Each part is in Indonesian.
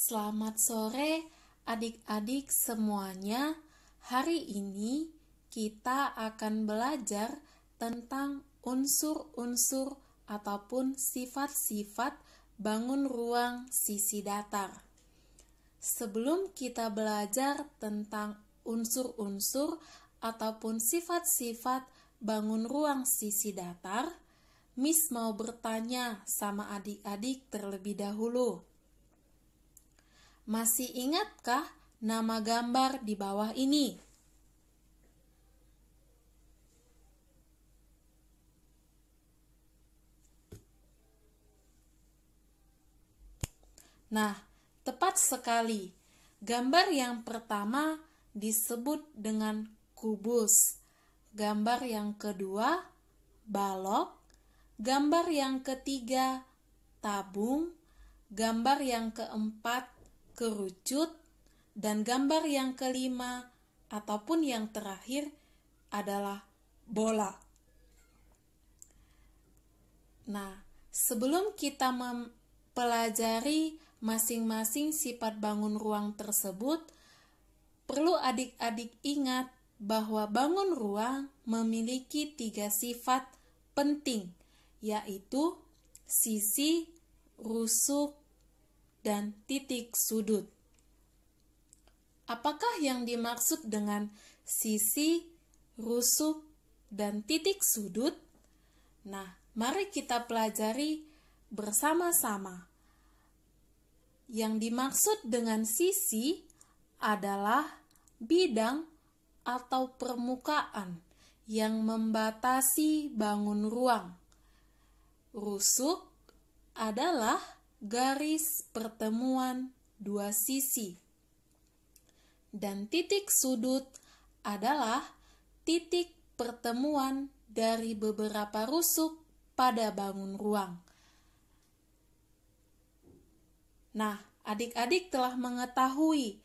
Selamat sore adik-adik semuanya. Hari ini kita akan belajar tentang unsur-unsur ataupun sifat-sifat bangun ruang sisi datar. Sebelum kita belajar tentang unsur-unsur ataupun sifat-sifat bangun ruang sisi datar, Miss mau bertanya sama adik-adik terlebih dahulu. Masih ingatkah nama gambar di bawah ini? Nah, tepat sekali. Gambar yang pertama disebut dengan kubus. Gambar yang kedua, balok. Gambar yang ketiga, tabung. Gambar yang keempat, kerucut. Dan gambar yang kelima ataupun yang terakhir adalah bola. Nah, sebelum kita mempelajari masing-masing sifat bangun ruang tersebut, perlu adik-adik ingat bahwa bangun ruang memiliki 3 sifat penting, yaitu sisi, rusuk, dan titik sudut. Apakah yang dimaksud dengan sisi, rusuk, dan titik sudut? Nah, mari kita pelajari bersama-sama. Yang dimaksud dengan sisi adalah bidang atau permukaan yang membatasi bangun ruang. Rusuk adalah garis pertemuan 2 sisi. Dan titik sudut adalah titik pertemuan dari beberapa rusuk pada bangun ruang. Nah, adik-adik telah mengetahui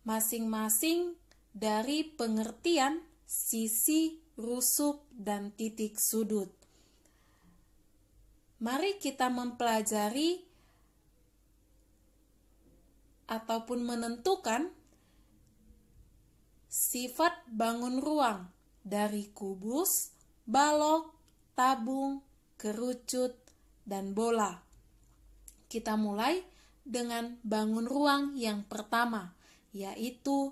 masing-masing dari pengertian sisi, rusuk, dan titik sudut. Mari kita mempelajari ataupun menentukan sifat bangun ruang dari kubus, balok, tabung, kerucut, dan bola. Kita mulai dengan bangun ruang yang pertama, yaitu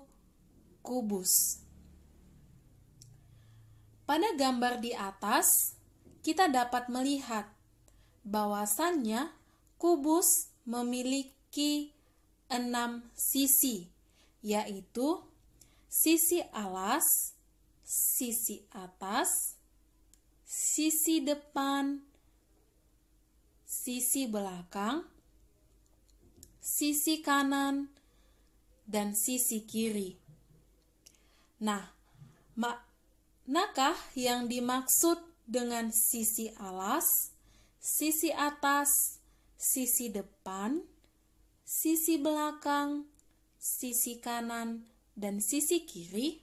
kubus. Pada gambar di atas, kita dapat melihat bahwasannya kubus memiliki 6 sisi, yaitu sisi alas, sisi atas, sisi depan, sisi belakang, sisi kanan, dan sisi kiri. Nah, manakah yang dimaksud dengan sisi alas, sisi atas, sisi depan, sisi belakang, sisi kanan, dan sisi kiri?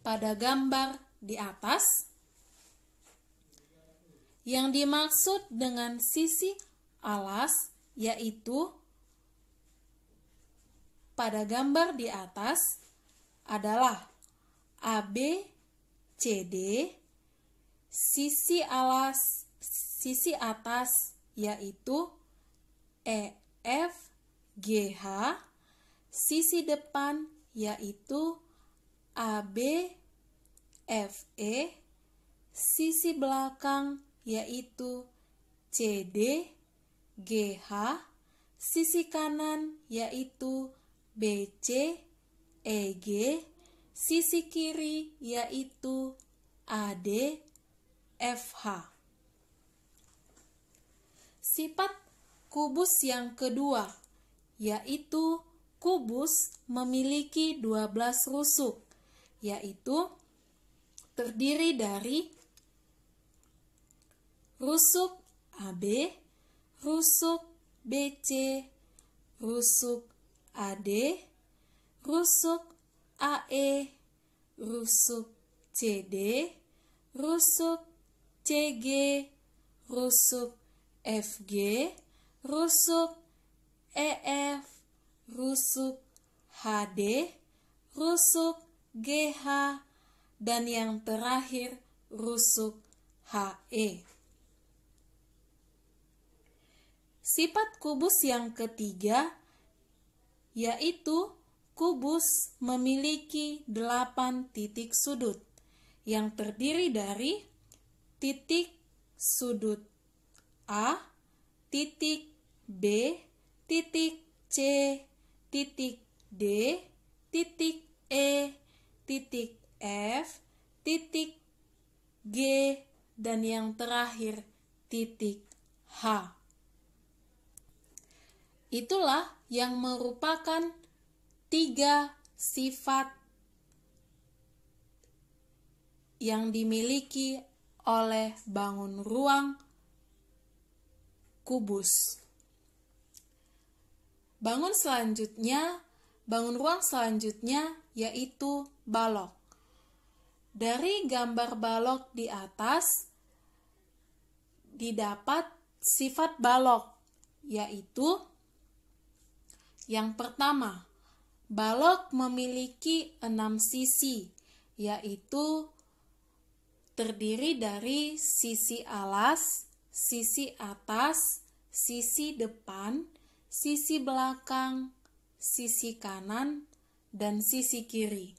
Pada gambar di atas, yang dimaksud dengan sisi alas yaitu pada gambar di atas adalah AB, CD, sisi alas, sisi atas yaitu EF, GH, sisi depan yaitu AB, FE, sisi belakang yaitu CD, GH, sisi kanan yaitu BC, EG, sisi kiri yaitu AD, FH. Sifat kubus yang kedua yaitu kubus memiliki 12 rusuk, yaitu terdiri dari rusuk AB, rusuk BC, rusuk AD, rusuk AE, rusuk CD, rusuk CG, rusuk FG, rusuk EF, rusuk HD, rusuk GH, dan yang terakhir rusuk HE. Sifat kubus yang ketiga yaitu kubus memiliki 8 titik sudut yang terdiri dari titik sudut A, titik B, titik C, titik D, titik E, titik F, titik G, dan yang terakhir titik H. Itulah yang merupakan 3 sifat yang dimiliki oleh bangun ruang kubus. Bangun ruang selanjutnya yaitu balok. Dari gambar balok di atas didapat sifat balok, yaitu yang pertama, balok memiliki 6 sisi, yaitu terdiri dari sisi alas, sisi atas, sisi depan, sisi belakang, sisi kanan, dan sisi kiri.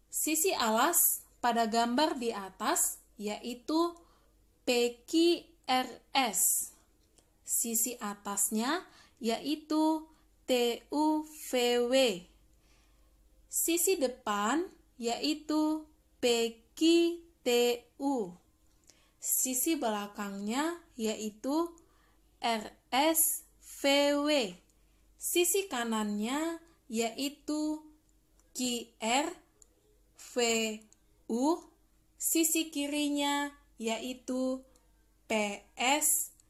Sisi alas pada gambar di atas yaitu PQRS. Sisi atasnya yaitu TUVW. Sisi depan yaitu PQTU. Sisi belakangnya yaitu RSVW. Sisi kanannya yaitu QRVU. Sisi kirinya yaitu PSTW.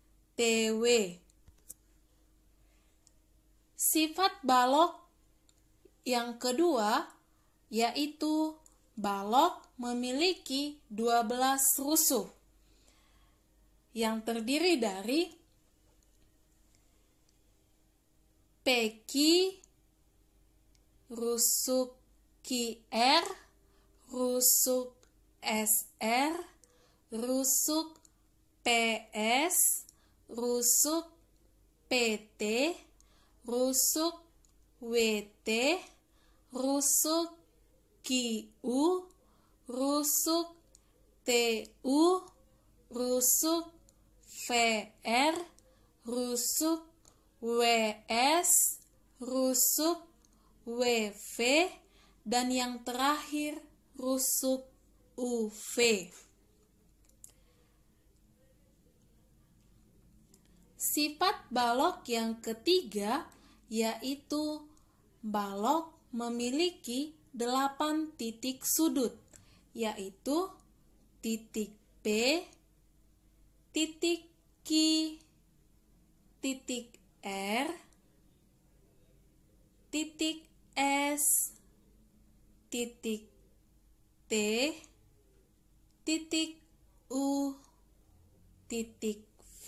Sifat balok yang kedua yaitu balok memiliki 12 rusuk yang terdiri dari PQ, rusuk QR, rusuk SR, rusuk PS, rusuk PT, rusuk WT, rusuk QU, rusuk TU, rusuk VR, rusuk WS, rusuk WV, dan yang terakhir rusuk UV. Sifat balok yang ketiga yaitu balok memiliki 8 titik sudut, yaitu titik P, titik Q, titik R, titik S, titik T, titik U, titik V,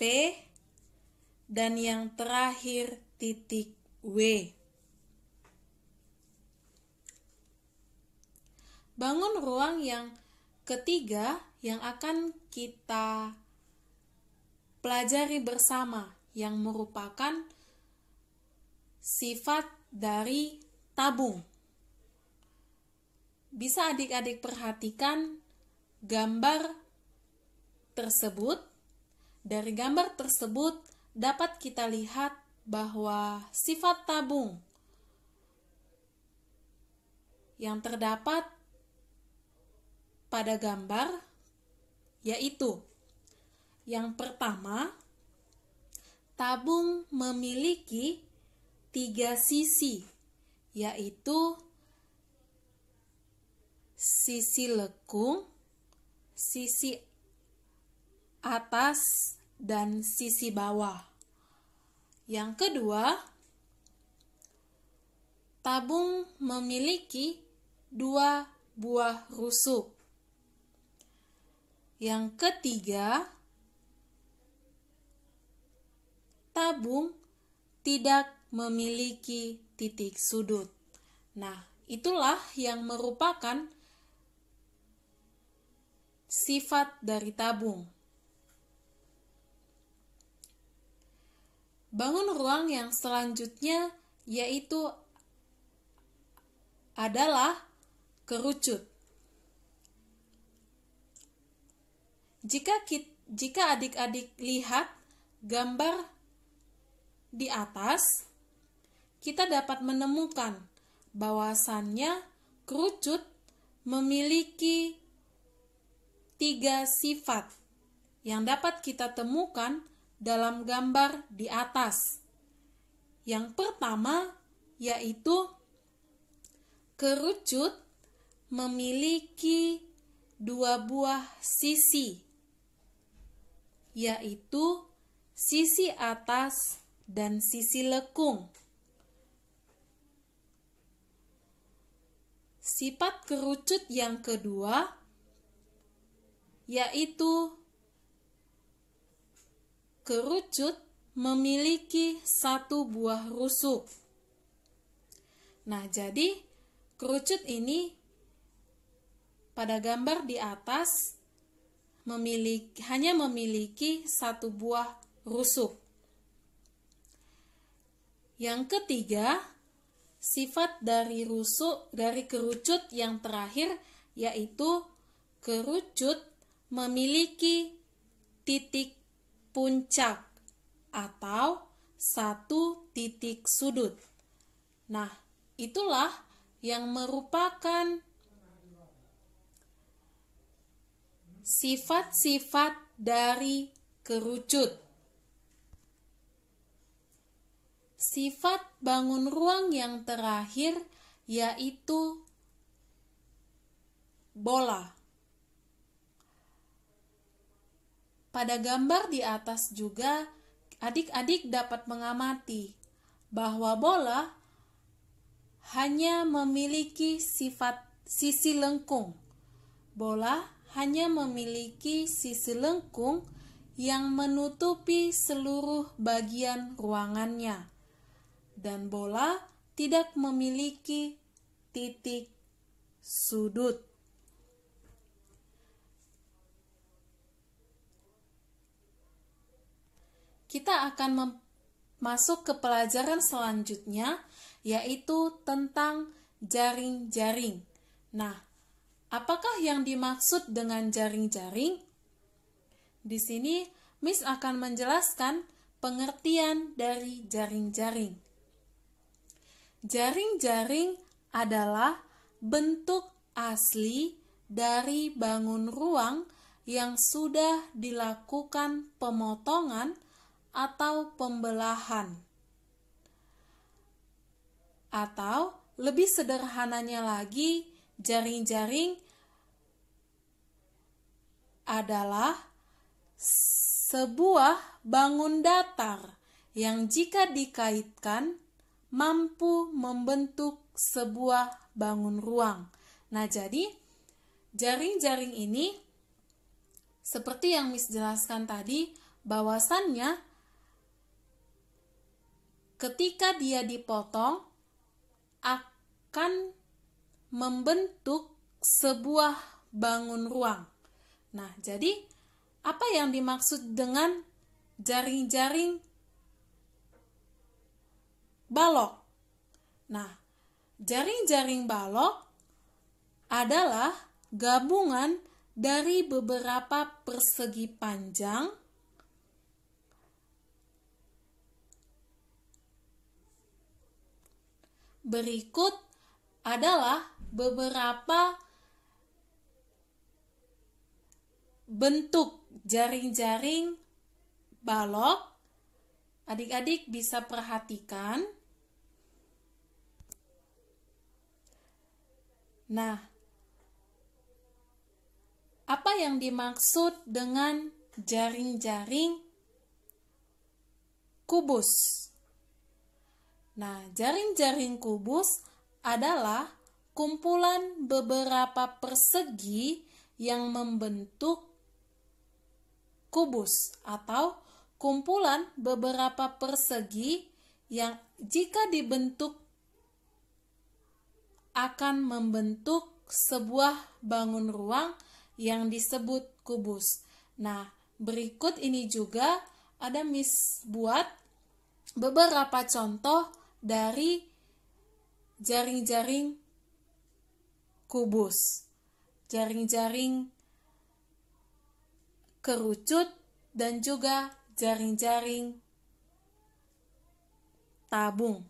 dan yang terakhir titik W. Bangun ruang yang ketiga yang akan kita pelajari bersama yang merupakan sifat dari tabung. Bisa adik-adik perhatikan gambar tersebut. Dari gambar tersebut dapat kita lihat bahwa sifat tabung yang terdapat pada gambar yaitu yang pertama, tabung memiliki 3 sisi, yaitu sisi lekung, sisi atas, dan sisi bawah. Yang kedua, tabung memiliki 2 buah rusuk. Yang ketiga, tabung tidak memiliki titik sudut. Nah, itulah yang merupakan sifat dari tabung. Bangun ruang yang selanjutnya yaitu adalah kerucut. Jika adik-adik lihat gambar di atas, kita dapat menemukan bahwasannya kerucut memiliki 3 sifat yang dapat kita temukan dalam gambar di atas. Yang pertama yaitu kerucut memiliki 2 buah sisi, yaitu sisi atas dan sisi lekung. Sifat kerucut yang kedua yaitu kerucut memiliki 1 buah rusuk. Nah, jadi kerucut ini pada gambar di atas hanya memiliki 1 buah rusuk. Yang ketiga, sifat dari kerucut yang terakhir yaitu kerucut memiliki titik puncak atau 1 titik sudut. Nah, itulah yang merupakan sifat-sifat dari kerucut. Sifat bangun ruang yang terakhir yaitu bola. Pada gambar di atas juga adik-adik dapat mengamati bahwa bola hanya memiliki sifat sisi lengkung. Bola hanya memiliki sisi lengkung yang menutupi seluruh bagian ruangannya. Dan bola tidak memiliki titik sudut. Kita akan masuk ke pelajaran selanjutnya, yaitu tentang jaring-jaring. Nah, apakah yang dimaksud dengan jaring-jaring? Di sini, Miss akan menjelaskan pengertian dari jaring-jaring. Jaring-jaring adalah bentuk asli dari bangun ruang yang sudah dilakukan pemotongan atau pembelahan. Atau lebih sederhananya lagi, jaring-jaring adalah sebuah bangun datar yang jika dikaitkan mampu membentuk sebuah bangun ruang. Nah, jadi jaring-jaring ini seperti yang Miss jelaskan tadi, bahwasannya ketika dia dipotong akan membentuk sebuah bangun ruang. Nah, jadi apa yang dimaksud dengan jaring-jaring balok? Nah, jaring-jaring balok adalah gabungan dari beberapa persegi panjang berikut adalah beberapa bentuk jaring-jaring balok. Adik-adik bisa perhatikan. Nah, apa yang dimaksud dengan jaring-jaring kubus? Nah, jaring-jaring kubus adalah kumpulan beberapa persegi yang membentuk kubus atau kumpulan beberapa persegi yang jika dibentuk akan membentuk sebuah bangun ruang yang disebut kubus. Nah, berikut ini juga ada Miss buat beberapa contoh dari jaring-jaring kubus, jaring-jaring kerucut, dan juga jaring-jaring tabung.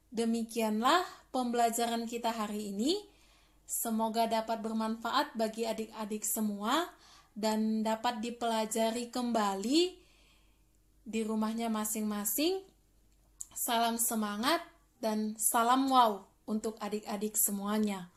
Demikianlah pembelajaran kita hari ini. Semoga dapat bermanfaat bagi adik-adik semua dan dapat dipelajari kembali di rumahnya masing-masing. Salam semangat dan salam wow untuk adik-adik semuanya.